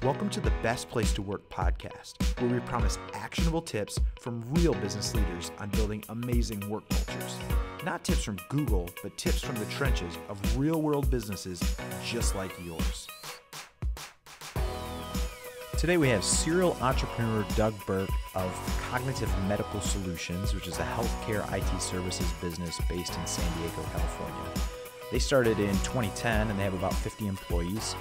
Welcome to the Best Place to Work podcast, where we promise actionable tips from real business leaders on building amazing work cultures. Not tips from Google, but tips from the trenches of real-world businesses just like yours. Today we have serial entrepreneur Doug Burke of Cognitive Medical Solutions, which is a healthcare IT services business based in San Diego, California. They started in 2010 and they have about 50 employees.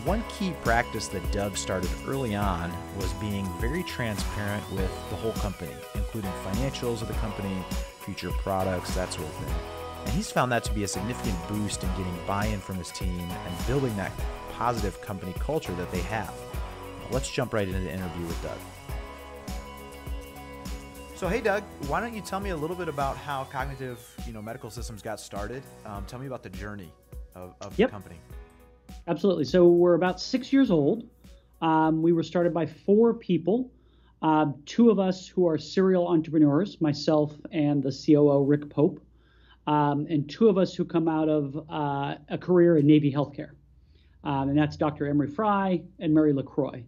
One key practice that Doug started early on was being very transparent with the whole company, including financials of the company, future products, that sort of thing. And he's found that to be a significant boost in getting buy-in from his team and building that positive company culture that they have. Let's jump right into the interview with Doug. So, hey, Doug, why don't you tell me a little bit about how Cognitive Medical Systems got started? Tell me about the journey of the company. Absolutely. So we're about 6 years old. We were started by 4 people, 2 of us who are serial entrepreneurs, myself and the COO, Rick Pope, and 2 of us who come out of a career in Navy healthcare. And that's Dr. Emery Fry and Mary LaCroix.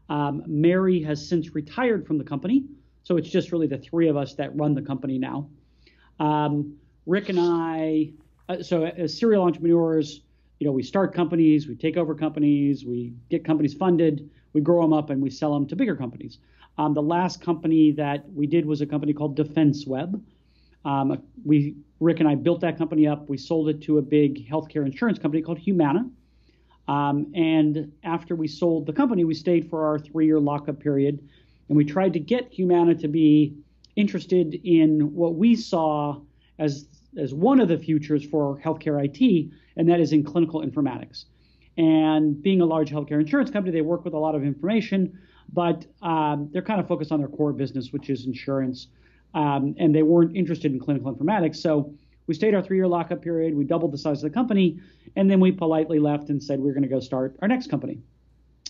Mary has since retired from the company, so it's just really the 3 of us that run the company now. Rick and I, so as serial entrepreneurs, we start companies, we take over companies, we get companies funded, we grow them up, and we sell them to bigger companies. The last company that we did was a company called Defense Web. Rick and I built that company up. We sold it to a big healthcare insurance company called Humana. And after we sold the company, we stayed for our 3-year lockup period, and we tried to get Humana to be interested in what we saw as one of the futures for healthcare IT, and that is in clinical informatics. And being a large healthcare insurance company, they work with a lot of information, but they're kind of focused on their core business, which is insurance, and they weren't interested in clinical informatics. So we stayed our 3-year lockup period, we doubled the size of the company, and then we politely left and said we're going to go start our next company.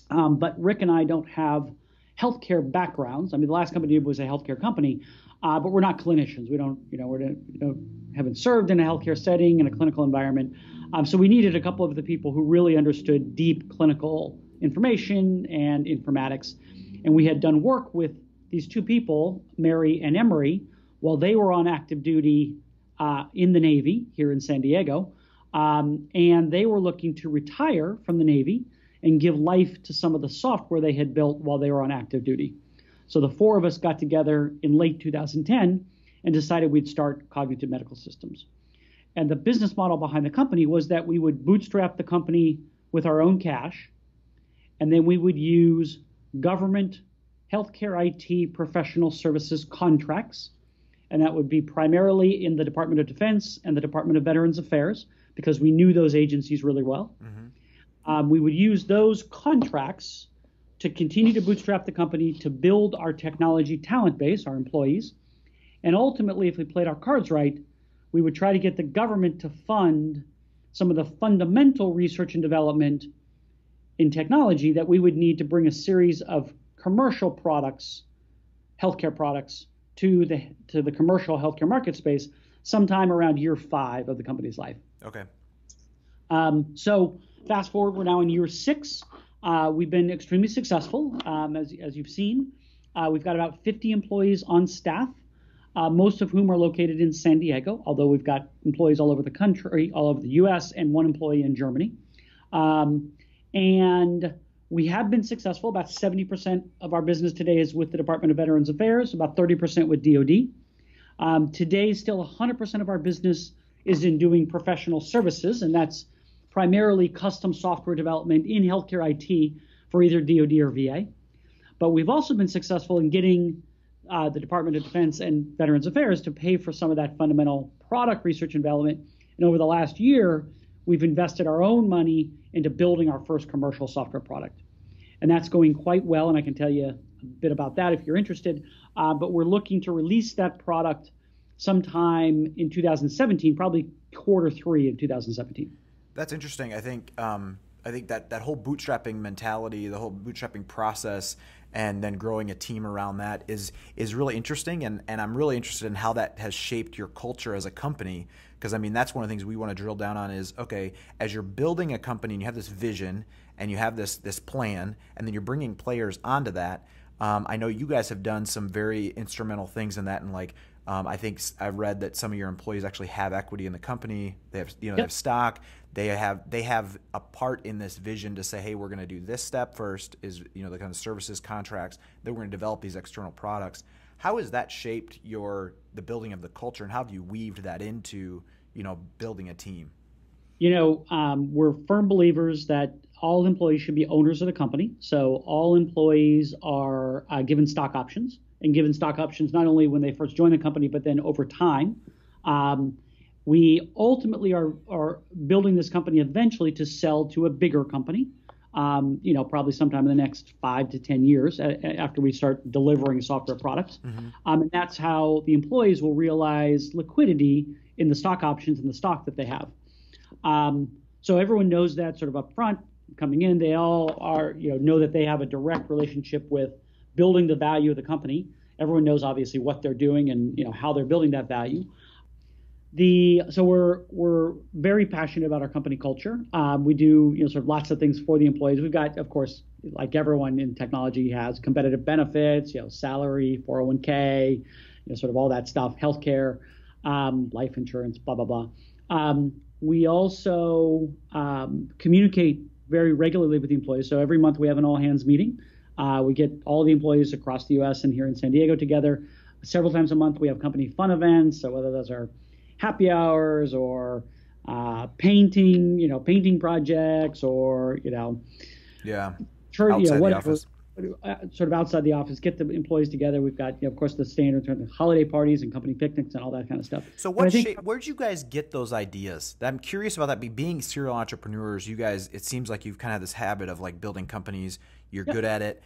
But Rick and I don't have healthcare backgrounds. I mean, the last company was a healthcare company, but we're not clinicians. We haven't served in a healthcare setting in a clinical environment. So we needed a couple of the people who really understood deep clinical information and informatics. And we had done work with these 2 people, Mary and Emery, while they were on active duty in the Navy here in San Diego. And they were looking to retire from the Navy and give life to some of the software they had built while they were on active duty. So the 4 of us got together in late 2010 and decided we'd start Cognitive Medical Systems. And the business model behind the company was that we would bootstrap the company with our own cash, and then we would use government healthcare IT professional services contracts, and that would be primarily in the Department of Defense and the Department of Veterans Affairs, because we knew those agencies really well. Mm-hmm. We would use those contracts to continue to bootstrap the company, to build our technology talent base, our employees. And ultimately, if we played our cards right, we would try to get the government to fund some of the fundamental research and development in technology that we would need to bring a series of commercial products, healthcare products, to the commercial healthcare market space sometime around year 5 of the company's life. Okay. So fast forward, we're now in year 6. We've been extremely successful, as you've seen. We've got about 50 employees on staff, most of whom are located in San Diego, although we've got employees all over the country, all over the U.S., and 1 employee in Germany. And we have been successful. About 70% of our business today is with the Department of Veterans Affairs, about 30% with DoD. Today, still 100% of our business is in doing professional services, and that's primarily custom software development in healthcare IT for either DoD or VA. But we've also been successful in getting the Department of Defense and Veterans Affairs to pay for some of that fundamental product research and development. And over the last year, we've invested our own money into building our first commercial software product. And that's going quite well, and I can tell you a bit about that if you're interested. But we're looking to release that product sometime in 2017, probably quarter 3 of 2017. That's interesting. I think I think that whole bootstrapping mentality, the whole bootstrapping process, and then growing a team around that is really interesting. And I'm really interested in how that has shaped your culture as a company. Because, I mean, that's one of the things we want to drill down on is, okay, as you're building a company and you have this vision and you have this plan, and then you're bringing players onto that. I know you guys have done some very instrumental things in that, and like I think I've read that some of your employees actually have equity in the company. They have, they have stock. They have a part in this vision to say, hey, we're going to do this step first, is the kind of services contracts. Then we're going to develop these external products. How has that shaped the building of the culture, and how have you weaved that into building a team? We're firm believers that all employees should be owners of the company. So all employees are given stock options, and given stock options not only when they first join the company, but then over time. We ultimately are building this company eventually to sell to a bigger company, probably sometime in the next 5 to 10 years after we start delivering software products. Mm-hmm. And that's how the employees will realize liquidity in the stock options and the stock that they have. So everyone knows that sort of up front coming in. They all are, know that they have a direct relationship with building the value of the company. Everyone knows obviously what they're doing and how they're building that value. So we're very passionate about our company culture. We do sort of lots of things for the employees. We've got, of course, like everyone in technology has competitive benefits, salary, 401k, sort of all that stuff, healthcare, life insurance, blah blah blah. We also communicate very regularly with the employees. So every month we have an all hands meeting. We get all the employees across the U.S. and here in San Diego together. Several times a month we have company fun events. So whether those are happy hours or painting projects or outside the office. Sort of outside the office, get the employees together. We've got of course the standard holiday parties and company picnics and all that kind of stuff. So where'd you guys get those ideas? I'm curious about that. Being serial entrepreneurs, you guys, it seems like you've kind of had this habit of like building companies. You're good at it.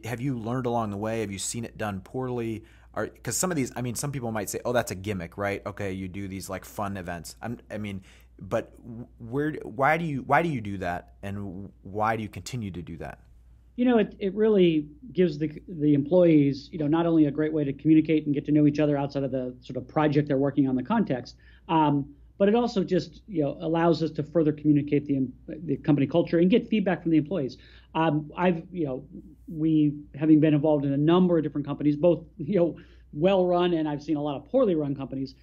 Have you learned along the way? Have you seen it done poorly? Because some of these, some people might say, oh, that's a gimmick, right? Okay, you do these like fun events. But why do you do that, and why do you continue to do that? It really gives the employees, not only a great way to communicate and get to know each other outside of the sort of project they're working on, the context, but it also just allows us to further communicate the company culture and get feedback from the employees. We having been involved in a number of different companies, both well run and I've seen a lot of poorly run companies.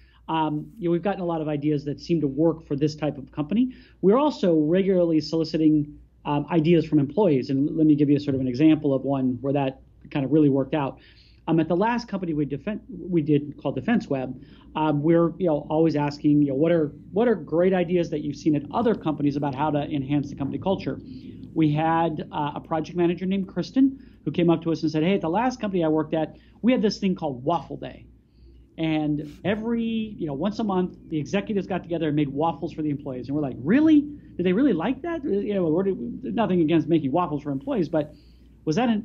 We've gotten a lot of ideas that seem to work for this type of company. We're also regularly soliciting ideas from employees, and let me give you sort of an example of one where that kind of really worked out. At the last company we did called Defense Web, we're always asking what are great ideas that you've seen at other companies about how to enhance the company culture. We had a project manager named Kristen who came up to us and said, hey, at the last company I worked at, we had this thing called Waffle Day. And every, once a month, the executives got together and made waffles for the employees. And we're like, really? Did they really like that? Nothing against making waffles for employees, but was that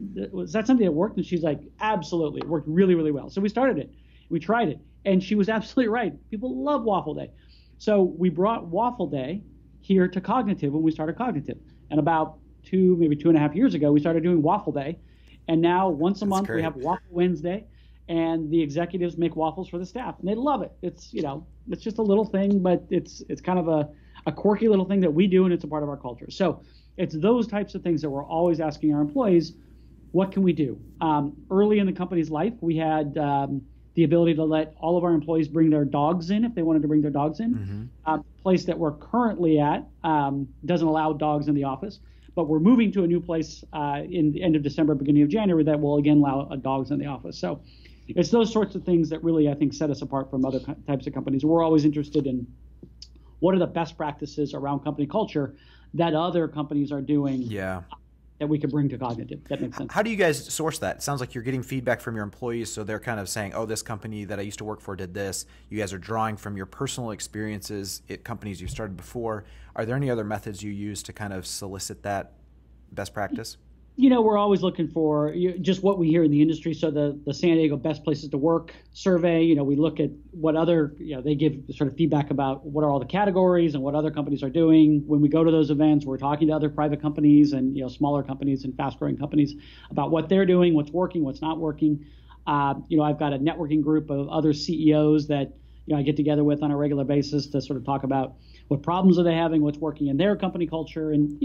something that worked? And she's like, absolutely. It worked really, really well. So we started it. We tried it. And she was absolutely right. People love Waffle Day. So we brought Waffle Day here to Cognitive when we started Cognitive. And about maybe 2.5 years ago, we started doing Waffle Day. And now once a month, we have Waffle Wednesday. And the executives make waffles for the staff, and they love it. It's it's just a little thing, but it's kind of a quirky little thing that we do, and it's a part of our culture. So it's those types of things that we're always asking our employees, what can we do? Early in the company's life, we had the ability to let all of our employees bring their dogs in if they wanted to bring their dogs in. Mm-hmm. Place that we're currently at doesn't allow dogs in the office, but we're moving to a new place in the end of December, beginning of January that will again allow dogs in the office. So it's those sorts of things that really, I think, set us apart from other types of companies. We're always interested in what are the best practices around company culture that other companies are doing that we could bring to Cognitive. That makes sense. How do you guys source that? It sounds like you're getting feedback from your employees, so they're kind of saying, oh, this company that I used to work for did this. You guys are drawing from your personal experiences at companies you started before. Are there any other methods you use to kind of solicit that best practice? We're always looking for just what we hear in the industry. So the San Diego Best Places to Work survey, we look at what other, they give sort of feedback about what are all the categories and what other companies are doing. When we go to those events, we're talking to other private companies and, smaller companies and fast growing companies about what they're doing, what's working, what's not working. I've got a networking group of other CEOs that, I get together with on a regular basis to sort of talk about what problems are they having, what's working in their company culture. And,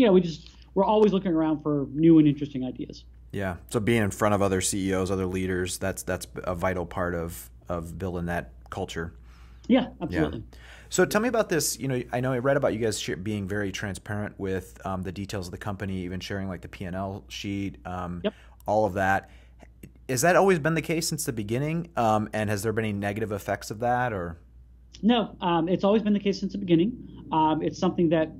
we're always looking around for new and interesting ideas. Yeah. So being in front of other CEOs, other leaders, that's a vital part of building that culture. Yeah, absolutely. Yeah. So tell me about this. I know I read about you guys being very transparent with the details of the company, even sharing like the P&L sheet, Yep. all of that. Has that always been the case since the beginning? And has there been any negative effects of that, or? No, it's always been the case since the beginning. It's something that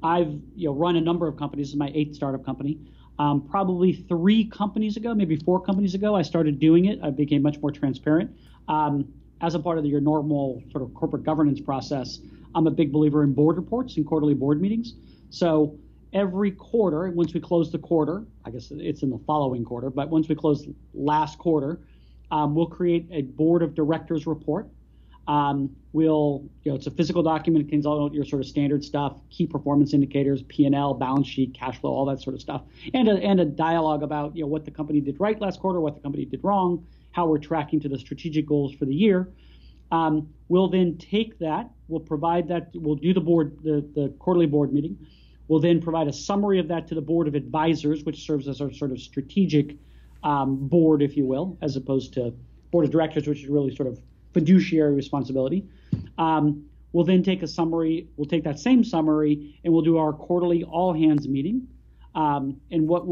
I've run a number of companies. This is my 8th startup company. Probably 3 companies ago, maybe 4 companies ago, I started doing it. I became much more transparent. As a part of your normal sort of corporate governance process, I'm a big believer in board reports and quarterly board meetings. So every quarter, once we close the quarter, I guess it's in the following quarter, but once we close last quarter, we'll create a board of directors report. It's a physical document, contains all your sort of standard stuff, key performance indicators, P&L, balance sheet, cash flow, all that sort of stuff, and a dialogue about, what the company did right last quarter, what the company did wrong, how we're tracking to the strategic goals for the year. We'll then take that, we'll provide that, we'll do the quarterly board meeting. We'll then provide a summary of that to the board of advisors, which serves as our sort of strategic board, if you will, as opposed to board of directors, which is really sort of fiduciary responsibility. We'll then take a summary. We'll take that same summary and we'll do our quarterly all hands meeting. And what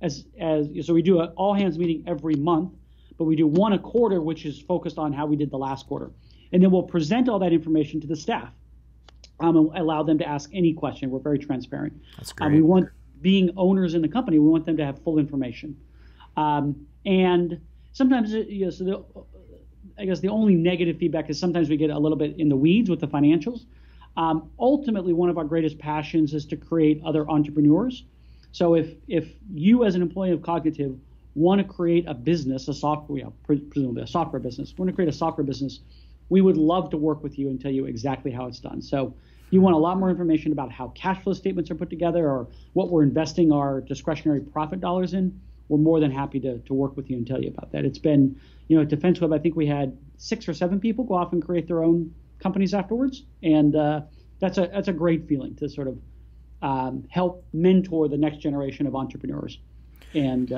so we do an all hands meeting every month, but we do one a quarter, which is focused on how we did the last quarter. And then we'll present all that information to the staff and allow them to ask any question. We're very transparent. That's great. We want, being owners in the company, we want them to have full information. And sometimes, I guess the only negative feedback is sometimes we get a little bit in the weeds with the financials. Ultimately, one of our greatest passions is to create other entrepreneurs. So if you as an employee of Cognitive want to create a business, presumably a software business, want to create a software business, we would love to work with you and tell you exactly how it's done. So if you want a lot more information about how cash flow statements are put together or what we're investing our discretionary profit dollars in, we're more than happy to work with you and tell you about that. It's been, at Defense Web, I think we had 6 or 7 people go off and create their own companies afterwards. And that's a great feeling to sort of help mentor the next generation of entrepreneurs. And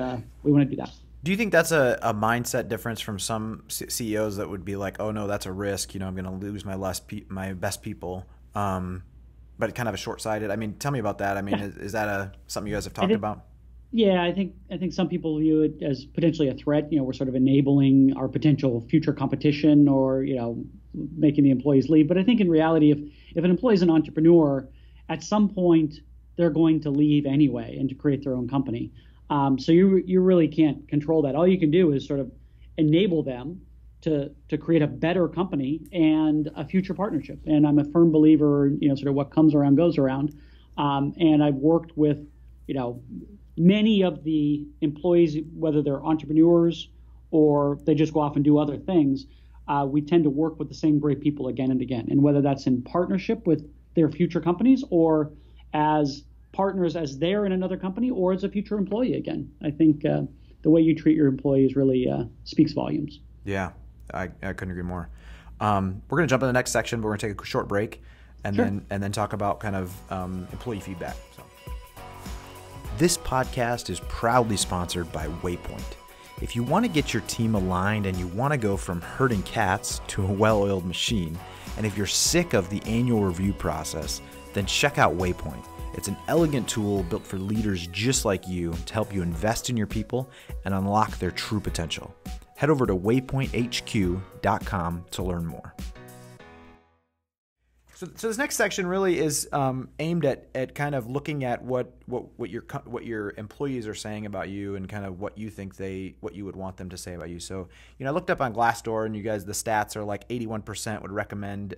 we want to do that. Do you think that's a mindset difference from some CEOs that would be like, oh, no, that's a risk. I'm going to lose my best people, but kind of a short-sighted? I mean, tell me about that. I mean, is that something you guys have talked about? Yeah, I think some people view it as potentially a threat. We're sort of enabling our potential future competition or, making the employees leave. But I think in reality, if an employee is an entrepreneur, at some point they're going to leave anyway and to create their own company. So you really can't control that. All you can do is sort of enable them to create a better company and a future partnership. And I'm a firm believer, sort of what comes around goes around. And I've worked with, many of the employees, whether they're entrepreneurs or they just go off and do other things, we tend to work with the same great people again and again. And whether that's in partnership with their future companies or as partners as they're in another company or as a future employee again, I think the way you treat your employees really speaks volumes. Yeah, I couldn't agree more. We're going to jump in the next section, but we're going to take a short break and Sure. then talk about kind of employee feedback. So. This podcast is proudly sponsored by Waypoint. If you want to get your team aligned and you want to go from herding cats to a well-oiled machine, and if you're sick of the annual review process, then check out Waypoint. It's an elegant tool built for leaders just like you to help you invest in your people and unlock their true potential. Head over to waypointhq.com to learn more. So this next section really is aimed at kind of looking at what your employees are saying about you and kind of what you think what you would want them to say about you. So I looked up on Glassdoor and you guys, the stats are like 81% would recommend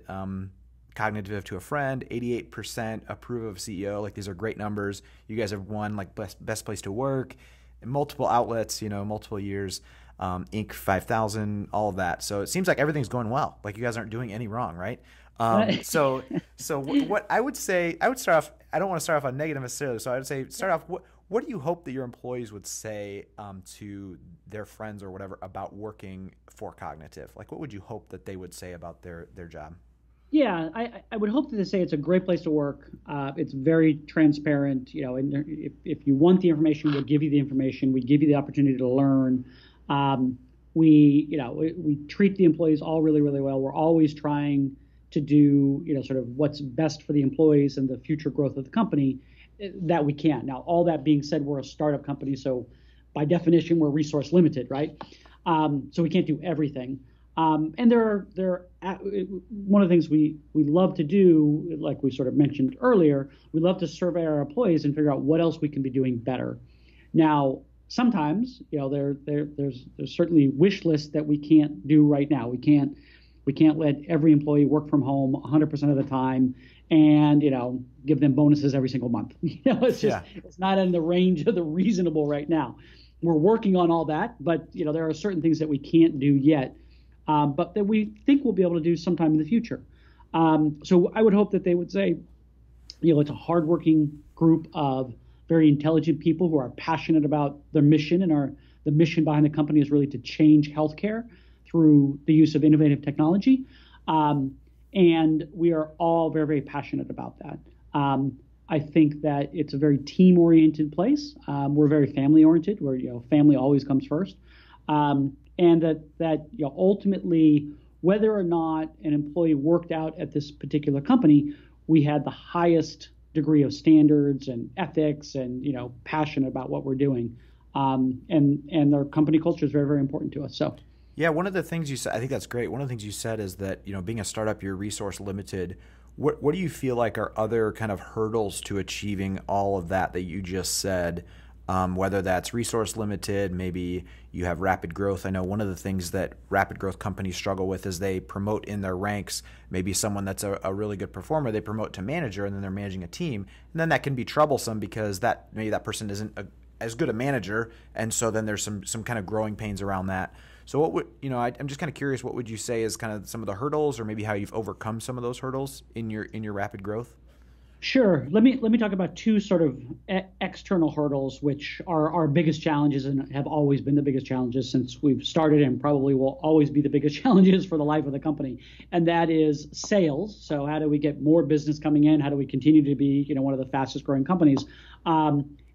cognitive to a friend, 88% approve of CEO. Like these are great numbers. You guys have won like best place to work in multiple outlets, multiple years, Inc. 5000, all of that. So it seems like everything's going well. Like you guys aren't doing any wrong, right? So what I would say, I would start off, I don't want to start off on negative necessarily. So I would say, start off, what do you hope that your employees would say to their friends or whatever about working for Cognitive? Like what would you hope that they would say about their job? Yeah, I would hope that they say it's a great place to work. It's very transparent. And if you want the information, we'll give you the information. We give you the opportunity to learn. We treat the employees all really, really well. We're always trying to do, sort of what's best for the employees and the future growth of the company that we can. Now, all that being said, we're a startup company, so by definition, we're resource limited, right? So we can't do everything. And there are one of the things we love to do, like we sort of mentioned earlier, we love to survey our employees and figure out what else we can be doing better. Now, sometimes, there's certainly wish lists that we can't do right now. We can't let every employee work from home 100% of the time and, give them bonuses every single month. It's not in the range of the reasonable right now. We're working on all that, but, there are certain things that we can't do yet. But that we think we'll be able to do sometime in the future. So I would hope that they would say, it's a hardworking group of very intelligent people who are passionate about their mission, and the mission behind the company is really to change healthcare through the use of innovative technology. And we are all very, very passionate about that. I think that it's a very team-oriented place. We're very family-oriented, where family always comes first. And that ultimately, whether or not an employee worked out at this particular company, we had the highest degree of standards and ethics and passion about what we're doing. And our company culture is very, very important to us. So. Yeah, one of the things you said, I think that's great. One of the things you said is that, being a startup, you're resource limited. What do you feel like are other kind of hurdles to achieving all of that you just said? Whether that's resource limited, maybe you have rapid growth. I know one of the things that rapid growth companies struggle with is they promote in their ranks, maybe someone that's a really good performer, they promote to manager, and then they're managing a team. And then that can be troublesome because maybe that person isn't as good a manager. And so then there's some kind of growing pains around that. So what would, I'm just kind of curious, what would you say is kind of some of the hurdles, or maybe how you've overcome some of those hurdles in your rapid growth? Sure. Let me talk about two sort of external hurdles, which are our biggest challenges and have always been the biggest challenges since we've started, and probably will always be the biggest challenges for the life of the company. And that is sales. So how do we get more business coming in? How do we continue to be, one of the fastest growing companies?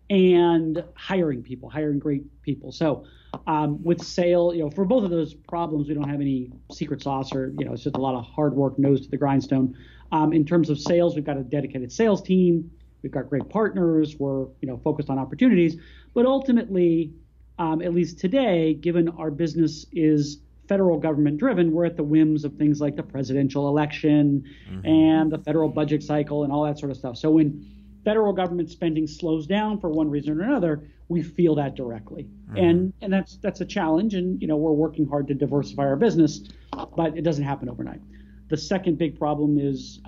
And hiring great people. So with sale, for both of those problems, we don't have any secret sauce, or, it's just a lot of hard work, nose to the grindstone. In terms of sales, we've got a dedicated sales team. We've got great partners. We're, focused on opportunities. But ultimately, at least today, given our business is federal government driven, we're at the whims of things like the presidential election and the federal budget cycle and all that sort of stuff. So when federal government spending slows down for one reason or another, we feel that directly. And that's a challenge. And, we're working hard to diversify our business, but it doesn't happen overnight. The second big problem is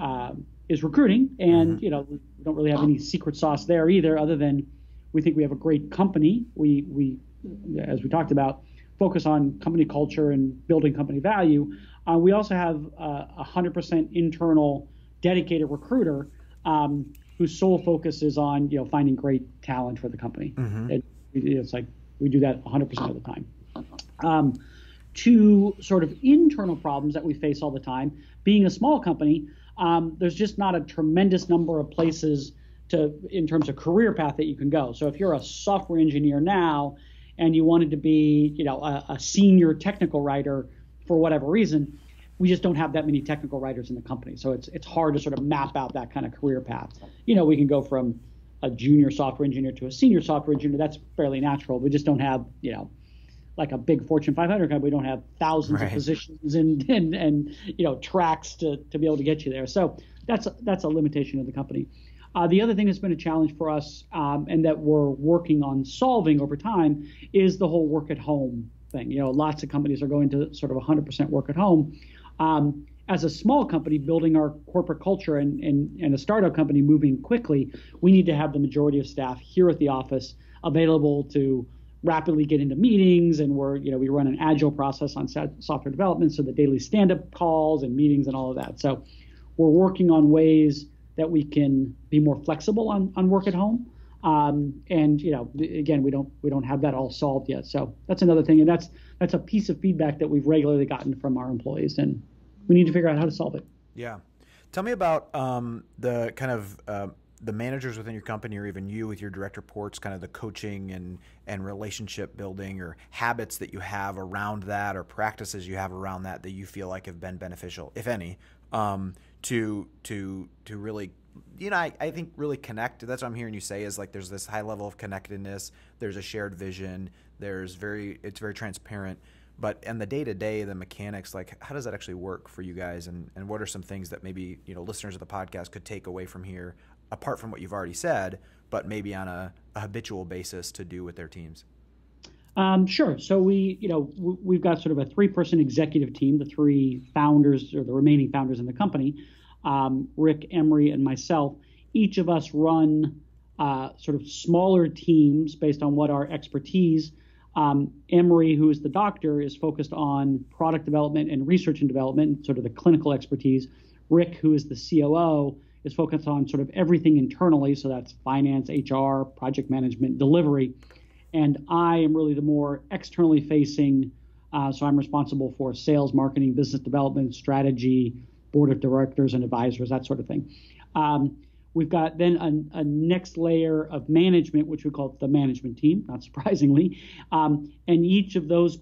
recruiting, and we don't really have any secret sauce there either, other than we think we have a great company. We as we talked about, focus on company culture and building company value. We also have a 100% internal dedicated recruiter whose sole focus is on finding great talent for the company. It's like we do that 100% of the time. Two sort of internal problems that we face all the time. Being a small company, there's just not a tremendous number of places in terms of career path that you can go. So if you're a software engineer now and you wanted to be, a senior technical writer for whatever reason, we just don't have that many technical writers in the company. So it's hard to sort of map out that kind of career path. We can go from a junior software engineer to a senior software engineer. That's fairly natural. We just don't have, like a big Fortune 500 company, we don't have thousands of positions and tracks to be able to get you there. So that's a limitation of the company. The other thing that's been a challenge for us, and that we're working on solving over time, is the whole work at home thing. Lots of companies are going to sort of 100% work at home. as a small company building our corporate culture and a startup company moving quickly, we need to have the majority of staff here at the office available to rapidly get into meetings. And we run an agile process on software development, so the daily stand-up calls and meetings and all of that. So we're working on ways that we can be more flexible on work at home. And again, we don't have that all solved yet. So that's another thing, and that's a piece of feedback that we've regularly gotten from our employees, and we need to figure out how to solve it. Yeah, tell me about the kind of the managers within your company, or even you with your direct reports, kind of the coaching and relationship building, or habits that you have around that, or practices you have around that you feel like have been beneficial, if any, to really. I think really connect. That's what I'm hearing you say is like there's this high level of connectedness. There's a shared vision. It's very transparent. But in the day-to-day, the mechanics, like how does that actually work for you guys? And what are some things that maybe listeners of the podcast could take away from here, apart from what you've already said, but maybe on a habitual basis to do with their teams? Sure. So we've got sort of a 3-person executive team, the 3 founders or the remaining founders in the company. Rick, Emery, and myself, each of us run sort of smaller teams based on what our expertise. Emery, who is the doctor, is focused on product development and research and development, sort of the clinical expertise. Rick, who is the COO, is focused on sort of everything internally, so that's finance, HR, project management, delivery. And I am really the more externally facing, so I'm responsible for sales, marketing, business development, strategy, board of directors and advisors, that sort of thing. We've got then a next layer of management, which we call the management team, not surprisingly. And each of those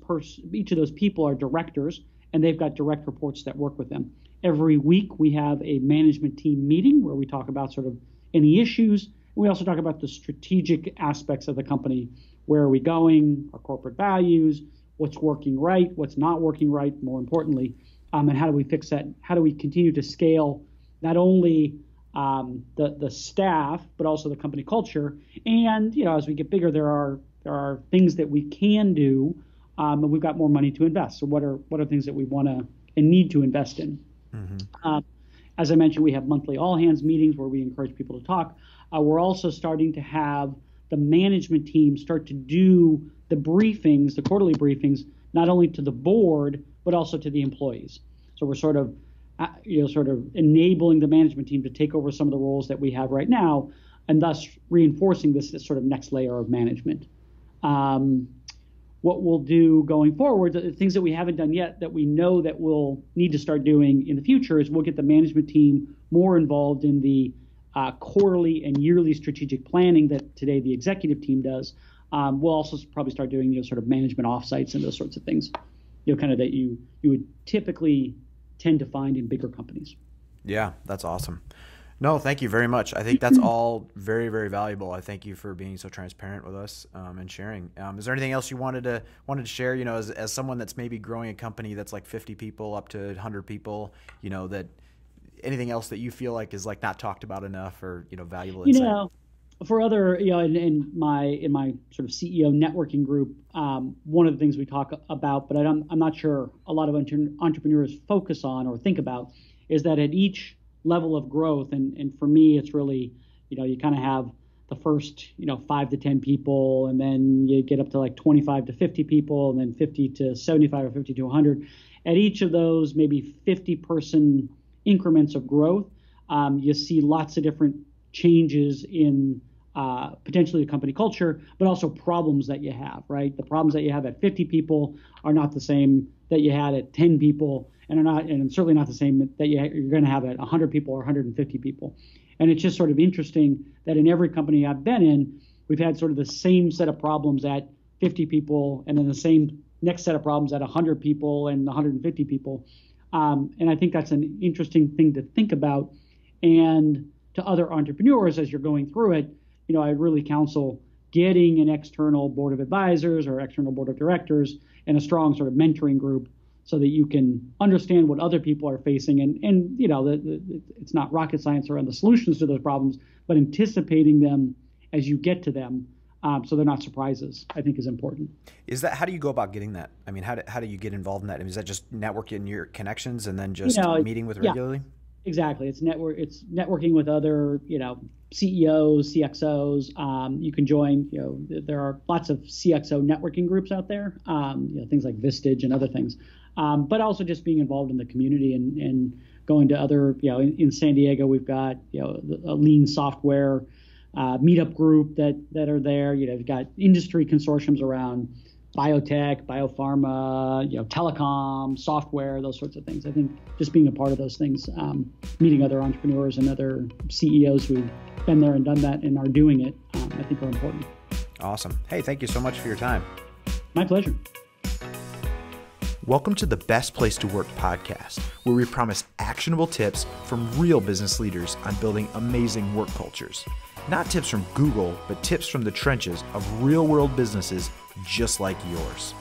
people are directors, and they've got direct reports that work with them. Every week we have a management team meeting where we talk about sort of any issues. We also talk about the strategic aspects of the company. Where are we going? Our corporate values, what's working right, what's not working right, more importantly. And how do we fix that? How do we continue to scale not only the staff, but also the company culture? And as we get bigger, there are things that we can do, and we've got more money to invest. So what are things that we want to and need to invest in? Mm-hmm. As I mentioned, we have monthly all hands meetings where we encourage people to talk. We're also starting to have the management team start to do the briefings, the quarterly briefings, not only to the board, but also to the employees. So we're sort of enabling the management team to take over some of the roles that we have right now, and thus reinforcing this sort of next layer of management. What we'll do going forward, the things that we haven't done yet that we know that we'll need to start doing in the future, is we'll get the management team more involved in the quarterly and yearly strategic planning that today the executive team does. We'll also probably start doing sort of management offsites and those sorts of things, kind of that you would typically tend to find in bigger companies. Yeah, that's awesome. No, thank you very much. I think that's all very, very valuable. I thank you for being so transparent with us and sharing. Is there anything else you wanted to share? As someone that's maybe growing a company that's like 50 people up to 100 people, that anything else that you feel like is like not talked about enough or valuable insight? For other, in my sort of CEO networking group, one of the things we talk about, but I'm not sure a lot of entrepreneurs focus on or think about, is that at each level of growth, and for me, it's really, you kind of have the first, 5 to 10 people, and then you get up to like 25 to 50 people, and then 50 to 75 or 50 to 100. At each of those, maybe 50-person increments of growth, you see lots of different changes in potentially the company culture, but also problems that you have, right? The problems that you have at 50 people are not the same that you had at 10 people, and certainly not the same that you're going to have at 100 people or 150 people. And it's just sort of interesting that in every company I've been in, we've had sort of the same set of problems at 50 people, and then the same next set of problems at 100 people and 150 people. And I think that's an interesting thing to think about. And to other entrepreneurs, as you're going through it, I really counsel getting an external board of advisors or external board of directors and a strong sort of mentoring group so that you can understand what other people are facing. And it's not rocket science around the solutions to those problems, but anticipating them as you get to them So they're not surprises, I think is important. Is that, how do you go about getting that? I mean, how do you get involved in that? I mean, is that just networking your connections and then just meeting with regularly? Exactly. It's networking with other, CEOs, CXOs. You can join, there are lots of CXO networking groups out there, things like Vistage and other things. But also just being involved in the community and going to other, in San Diego, we've got, a lean software meetup group that are there. You've got industry consortiums around biotech, biopharma, telecom, software, those sorts of things. I think just being a part of those things, meeting other entrepreneurs and other CEOs who've been there and done that and are doing it, I think are important. Awesome. Hey, thank you so much for your time. My pleasure. Welcome to the Best Place to Work podcast, where we promise actionable tips from real business leaders on building amazing work cultures. Not tips from Google, but tips from the trenches of real-world businesses just like yours.